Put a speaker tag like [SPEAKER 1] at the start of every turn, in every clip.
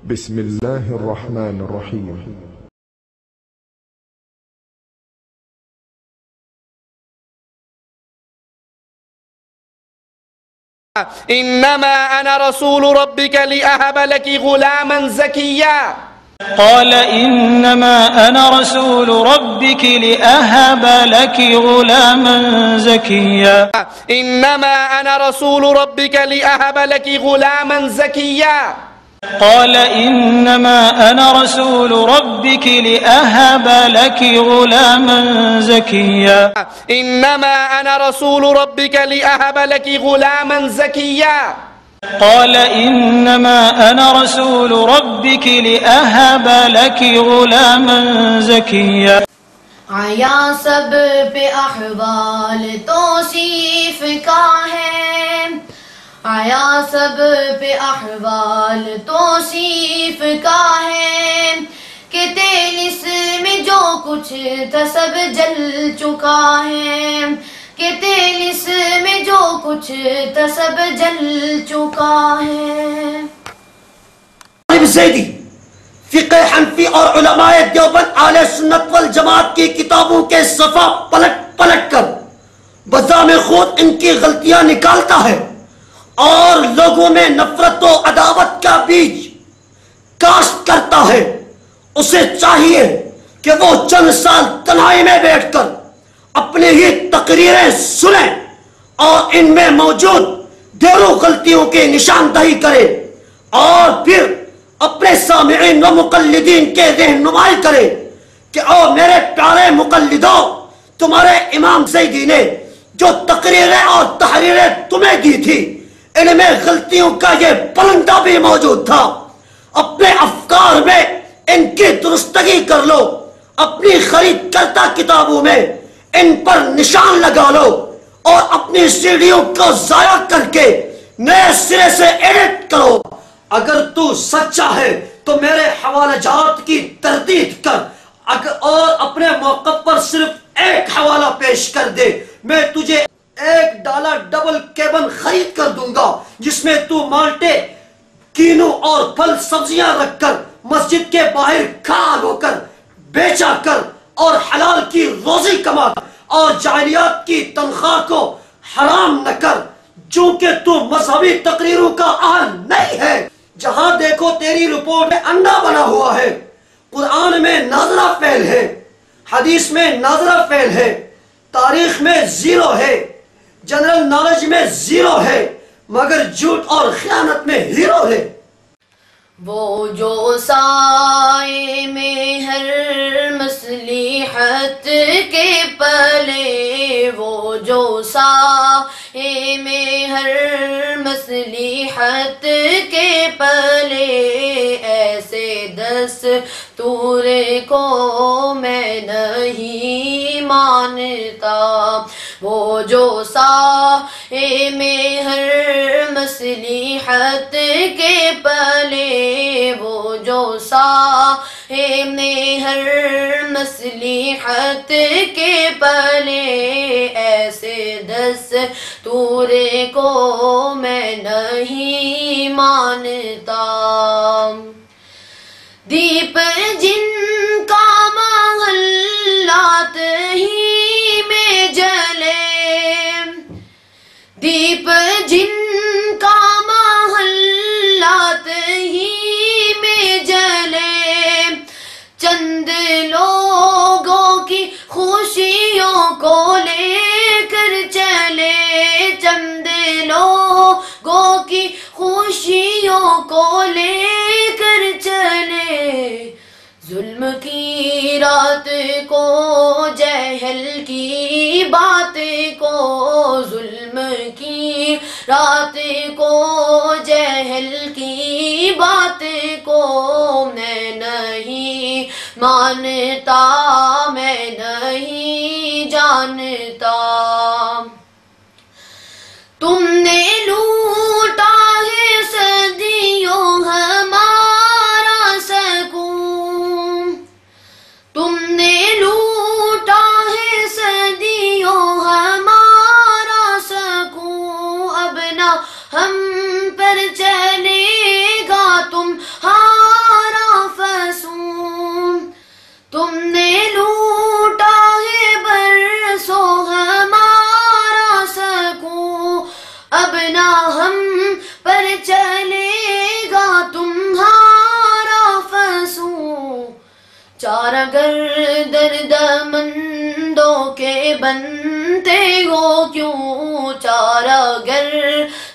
[SPEAKER 1] بسم الله الرحمن الرحيم.
[SPEAKER 2] إنما أنا رسول ربك لأهب لك غلاما زكيا.
[SPEAKER 3] قال إنما أنا رسول ربك لأهب لك غلاما زكيا.
[SPEAKER 2] إنما أنا رسول ربك لأهب لك غلاما زكيا.
[SPEAKER 3] قال إنما أنا رسول ربك لأهب لك غلاما زكيا.
[SPEAKER 2] إنما أنا رسول ربك لأهب لك غلاما زكيا.
[SPEAKER 3] قال إنما أنا رسول ربك لأهب لك غلاما زكيا.
[SPEAKER 4] آیا سب پہ احوال توصیف کا ہے، آیا سب پہ احوال توصیف کا ہے، کہ تیلس میں جو کچھ تھا سب جل چکا ہے، کہ تیلس میں جو کچھ تھا سب جل چکا ہے۔
[SPEAKER 5] زیدی فقہ حنفی اور علماء دیوبند اہل سنت والجماعت کی کتابوں کے صفحہ پلٹ پلٹ کر بذام خود ان کی غلطیاں نکالتا ہے اور لوگوں میں نفرت و عداوت کا بیج کاشت کرتا ہے۔ اسے چاہیے کہ وہ چند سال تنہائی میں بیٹھ کر اپنی ہی تقریریں سنیں اور ان میں موجود دیرو غلطیوں کی نشاندہی کرے اور پھر اپنے سامعین و مقلدین کے رہنمائی کرے کہ او میرے پیارے مقلدوں، تمہارے امام زیدی نے جو تقریریں اور تحریریں تمہیں دی تھی ان میں غلطیوں کا یہ پلندہ بھی موجود تھا۔ اپنے افکار میں ان کی درستگی کر لو، اپنی خرید کردہ کتابوں میں ان پر نشان لگا لو اور اپنی سیڑھیوں کو ضائع کر کے نئے سرے سے ایڈٹ کرو۔ اگر تو سچا ہے تو میرے حوالہ جات کی تردید کر اور اپنے موقع پر صرف ایک حوالہ پیش کر دے، میں تجھے $1 ڈبل کیبن خرید کر دوں گا جس میں تو مالٹے، کینو اور پھل سبزیاں رکھ کر مسجد کے باہر کھا ہو کر بیچا کر اور حلال کی روزی کما اور جاہلیات کی تنخواہ کو حرام نہ کر، چونکہ تو مذہبی تقریروں کا اہل نہیں ہے۔ جہاں دیکھو تیری رپورٹ میں انڈا بنا ہوا ہے، قرآن میں ناظرہ فعل ہے، حدیث میں ناظرہ فعل ہے، تاریخ میں زیرو ہے، جنرل نالج میں زیرو ہے، مگر جھوٹ اور خیانت میں ہیرو ہے۔
[SPEAKER 4] وہ جو سائے میں ہر مصلحت کے پلے، وہ جو سائے میں ہر مصلحت کے پلے، ایسے دستور کو میں نہیں مانتا۔ وہ جو سائے میں ہر مصلحت کے پلے، وہ جو سائے میں ہر مصلحت کے پلے، ایسے دستور کو میں نہیں مانتا۔ دیپ جن کا محلات ہی میں جلے، دیپ جن کا محلات ہی میں جلے، چند لوگوں کی خوشیوں کو لے کر چلے، چند لوگوں کی خوشیوں کو لے کر چلے، ظلم کی رات کو جہل کی بات کو، ظلم کی رات کو جہل کی بات کو میں نہیں مانتا، میں نہیں جانتا۔ تم نے لوٹا ہے صدیوں ہمارا سکون، تم نے لوٹا ہے صدیوں ہمارا سکون، اب نہ ہم پر چلے گا تمہارا چارہ گر درد مندوں کے بنتے ہو کیوں، چارہ گر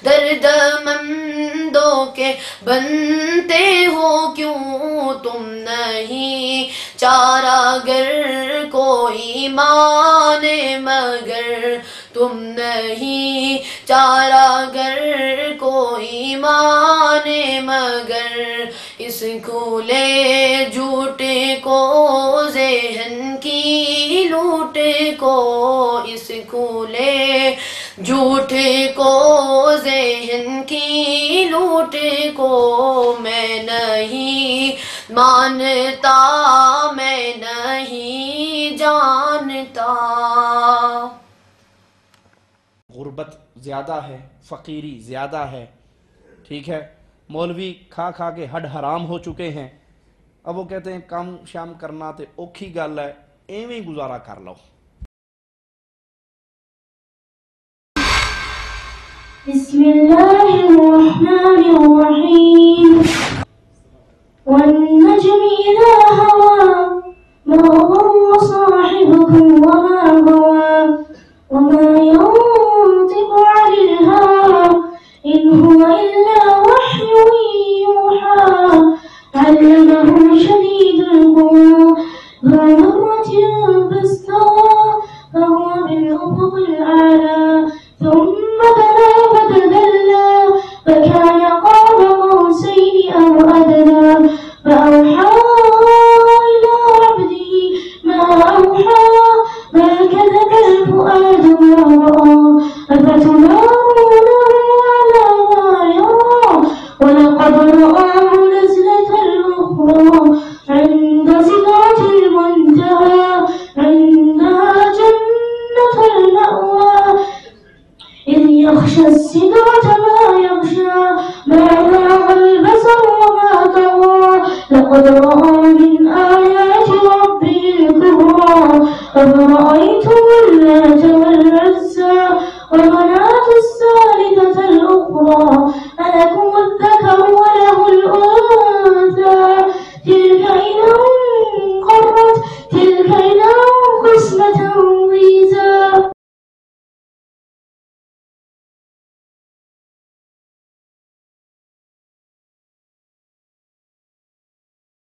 [SPEAKER 4] درد مندوں کے بنتے ہو کیوں، تم نہیں چارہ گر کوئی مانے مگر، تم نہیں چارہ گر کوئی مانے مگر، اس کھلے جھوٹے کو ذہن کی لوٹے کو، اس کھلے جھوٹے کو ذہن کی لوٹے کو، میں نہیں مانتا میں نہیں جانتا۔
[SPEAKER 2] غربت زیادہ ہے، فقیری زیادہ ہے، ٹھیک ہے، مولوی کھا کھا کے ہڈ حرام ہو چکے ہیں، اب وہ کہتے ہیں کام شام کرنا تے اوکھی گل ہے، ایویں گزارا کر لو۔
[SPEAKER 6] بسم اللہ الرحمن الرحیم والنجم اذا هوى ما ضل صاحبكم وما غوى وما ينطق عن الهوى إن هو إلا وحي يوحى علمه شديد القوى ذو مرة فاستوى فهو بالأفق الأعلى ثم دنا فتدلى فكان قاب قوسين أو أدنى فأوحى إلى عبده ما أوحى ما كذب الفؤاد ما رأى أفتمارونه على ما يرى ولقد رآه نزلة أخرى عند سدرة المنتهى عندها جنة المأوى إذ يغشى السدرة ما يغشى ما زاغ البصر وما طغى لقد رأى